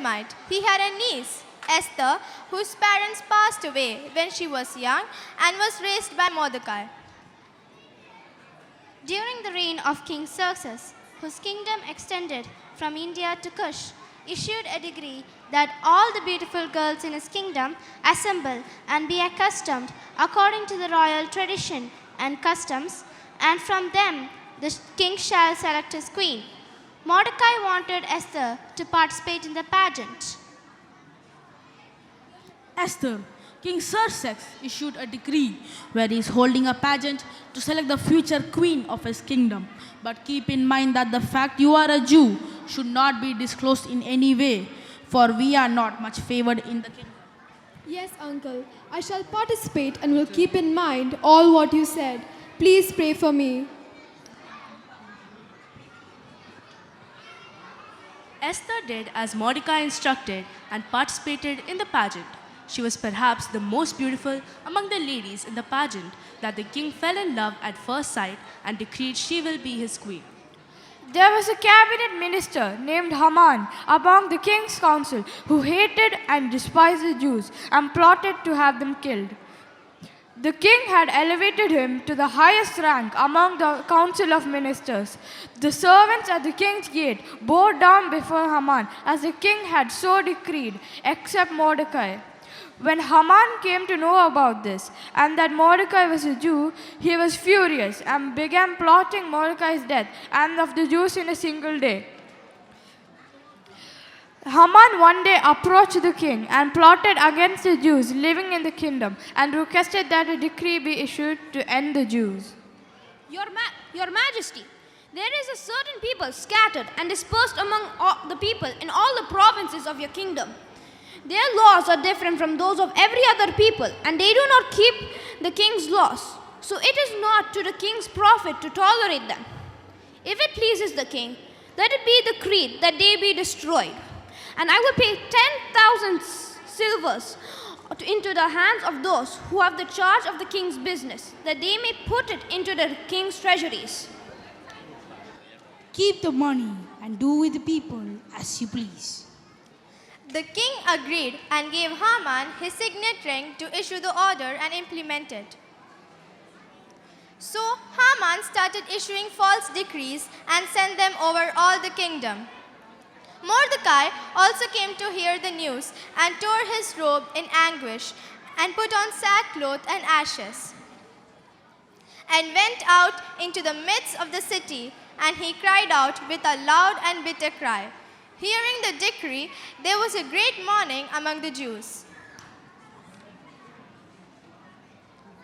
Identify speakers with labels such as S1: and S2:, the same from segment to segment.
S1: Shulamite, he had a niece, Esther, whose parents passed away when she was young and was raised by Mordecai.
S2: During the reign of King Xerxes, whose kingdom extended from India to Kush, issued a decree that all the beautiful girls in his kingdom assemble and be accustomed according to the royal tradition and customs, and from them the king shall select his queen. Mordecai wanted Esther to participate in the pageant.
S3: Esther, King Xerxes issued a decree where he is holding a pageant to select the future queen of his kingdom. But keep in mind that the fact you are a Jew should not be disclosed in any way, for we are not much favored in the kingdom.
S4: Yes, uncle. I shall participate and will keep in mind all what you said. Please pray for me.
S5: Esther did as Mordecai instructed and participated in the pageant. She was perhaps the most beautiful among the ladies in the pageant that the king fell in love at first sight and decreed she will be his queen.
S6: There was a cabinet minister named Haman among the king's council who hated and despised the Jews and plotted to have them killed. The king had elevated him to the highest rank among the council of ministers. The servants at the king's gate bowed down before Haman as the king had so decreed, except Mordecai. When Haman came to know about this and that Mordecai was a Jew, he was furious and began plotting Mordecai's death and of the Jews in a single day. Haman one day approached the king and plotted against the Jews living in the kingdom and requested that a decree be issued to end the Jews.
S7: Your Majesty, there is a certain people scattered and dispersed among all the people in all the provinces of your kingdom. Their laws are different from those of every other people, and they do not keep the king's laws. So it is not to the king's profit to tolerate them. If it pleases the king, let it be decreed that they be destroyed. And I will pay 10,000 silvers into the hands of those who have the charge of the king's business, that they may put it into the king's treasuries.
S8: Keep the money and do with the people as you please.
S1: The king agreed and gave Haman his signet ring to issue the order and implement it. So Haman started issuing false decrees and sent them over all the kingdom. Mordecai also came to hear the news and tore his robe in anguish and put on sackcloth and ashes and went out into the midst of the city, and he cried out with a loud and bitter cry. Hearing the decree, there was a great mourning among the Jews.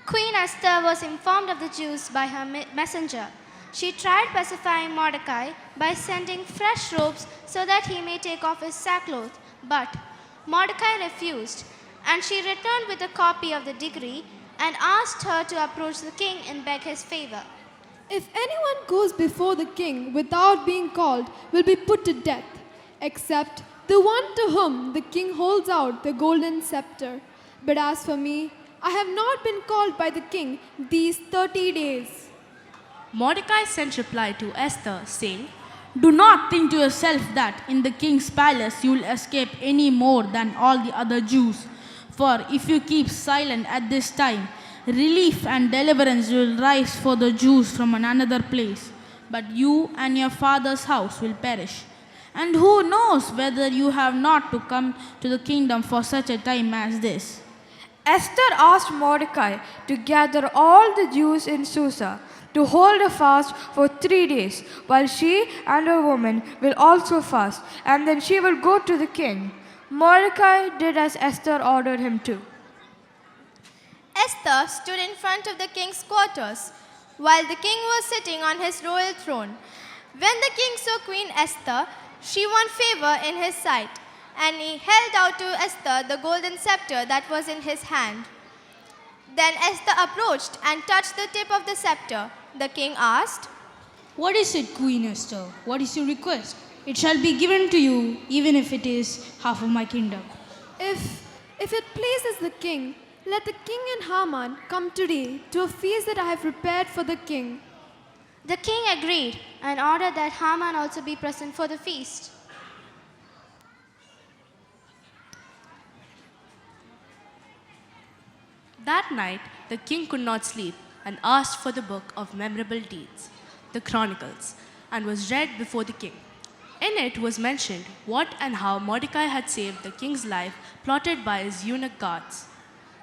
S2: Queen Esther was informed of the Jews by her messenger. She tried pacifying Mordecai by sending fresh robes so that he may take off his sackcloth. But Mordecai refused, and she returned with a copy of the decree and asked her to approach the king and beg his favor.
S4: If anyone goes before the king without being called, will be put to death, except the one to whom the king holds out the golden scepter. But as for me, I have not been called by the king these 30 days.
S5: Mordecai sent reply to Esther, saying,
S3: Do not think to yourself that in the king's palace you will escape any more than all the other Jews. For if you keep silent at this time, relief and deliverance will rise for the Jews from another place. But you and your father's house will perish. And who knows whether you have not to come to the kingdom for such a time as this?
S6: Esther asked Mordecai to gather all the Jews in Susa to hold a fast for 3 days, while she and her women will also fast, and then she will go to the king. Mordecai did as Esther ordered him to.
S1: Esther stood in front of the king's quarters, while the king was sitting on his royal throne. When the king saw Queen Esther, she won favor in his sight, and he held out to Esther the golden scepter that was in his hand. Then Esther approached and touched the tip of the scepter. The king asked,
S8: What is it, Queen Esther? What is your request? It shall be given to you, even if it is half of my kingdom.
S4: If it pleases the king, let the king and Haman come today to a feast that I have prepared for the king.
S2: The king agreed and ordered that Haman also be present for the feast.
S5: That night, the king could not sleep and asked for the book of memorable deeds, the Chronicles, and was read before the king. In it was mentioned what and how Mordecai had saved the king's life plotted by his eunuch guards.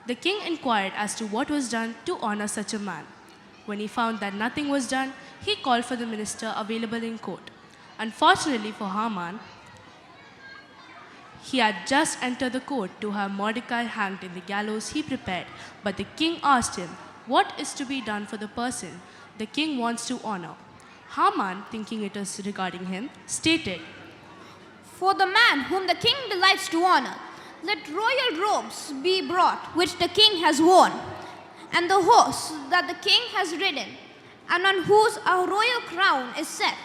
S5: The king inquired as to what was done to honor such a man. When he found that nothing was done, he called for the minister available in court. Unfortunately for Haman, he had just entered the court to have Mordecai hanged in the gallows he prepared, but the king asked him, "What is to be done for the person the king wants to honor?" Haman, thinking it was regarding him, stated,
S7: For the man whom the king delights to honor, let royal robes be brought, which the king has worn, and the horse that the king has ridden, and on whose a royal crown is set.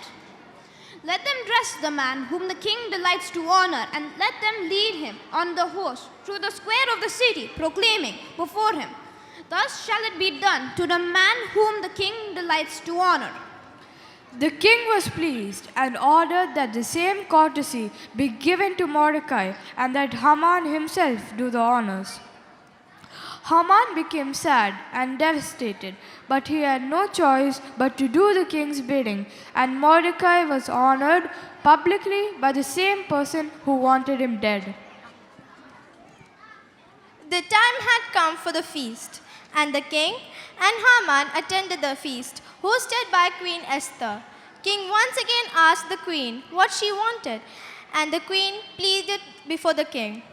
S7: Let them dress the man whom the king delights to honor, and let them lead him on the horse through the square of the city, proclaiming before him, Thus shall it be done to the man whom the king delights to honor.
S6: The king was pleased and ordered that the same courtesy be given to Mordecai and that Haman himself do the honors. Haman became sad and devastated, but he had no choice but to do the king's bidding, and Mordecai was honored publicly by the same person who wanted him dead.
S1: The time had come for the feast, and the king and Haman attended the feast, hosted by Queen Esther. King once again asked the queen what she wanted, and the queen pleaded before the king.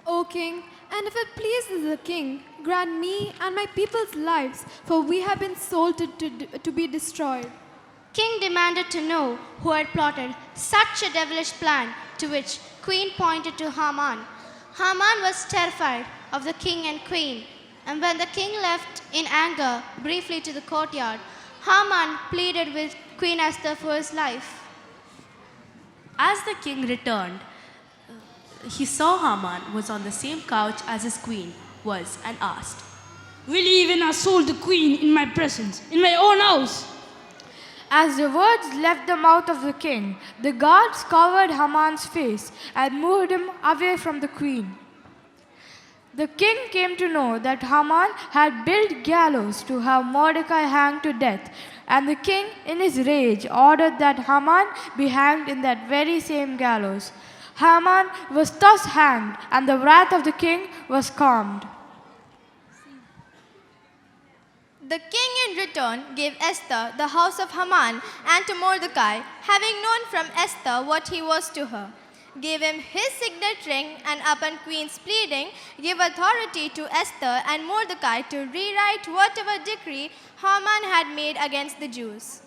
S4: O king, and if it pleases the king, grant me and my people's lives, for we have been sold to be destroyed.
S2: King demanded to know who had plotted such a devilish plan, to which queen pointed to Haman. Haman was terrified of the king and queen, and when the king left in anger briefly to the courtyard, Haman pleaded with Queen Esther for his life.
S5: As the king returned, he saw Haman was on the same couch as his queen was and asked,
S8: Will you even assault the queen in my presence, in my own house?
S6: As the words left the mouth of the king, the guards covered Haman's face and moved him away from the queen. The king came to know that Haman had built gallows to have Mordecai hanged to death, and the king, in his rage, ordered that Haman be hanged in that very same gallows. Haman was thus hanged, and the wrath of the king was calmed.
S1: The king in return gave Esther the house of Haman and to Mordecai, having known from Esther what he was to her. Gave him his signet ring, and upon queen's pleading, gave authority to Esther and Mordecai to rewrite whatever decree Haman had made against the Jews.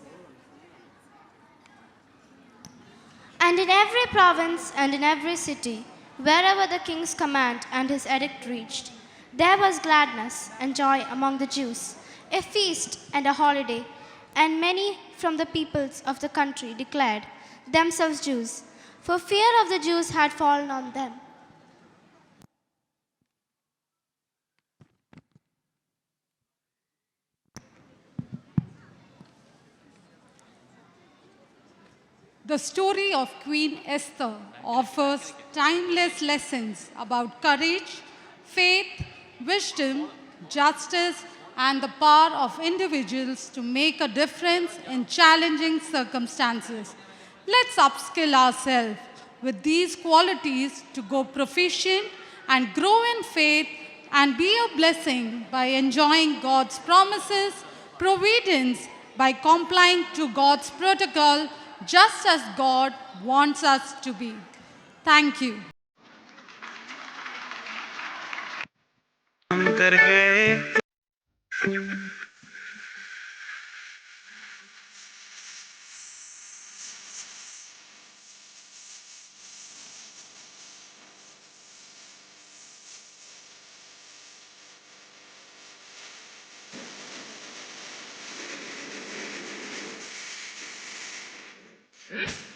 S2: And in every province and in every city, wherever the king's command and his edict reached, there was gladness and joy among the Jews, a feast and a holiday, and many from the peoples of the country declared themselves Jews, for fear of the Jews had fallen on them.
S9: The story of Queen Esther offers timeless lessons about courage, faith, wisdom, justice, and the power of individuals to make a difference in challenging circumstances. Let's upskill ourselves with these qualities to go proficient and grow in faith and be a blessing by enjoying God's promises, providence, by complying to God's protocol, just as God wants us to be. Thank you.
S10: Yes.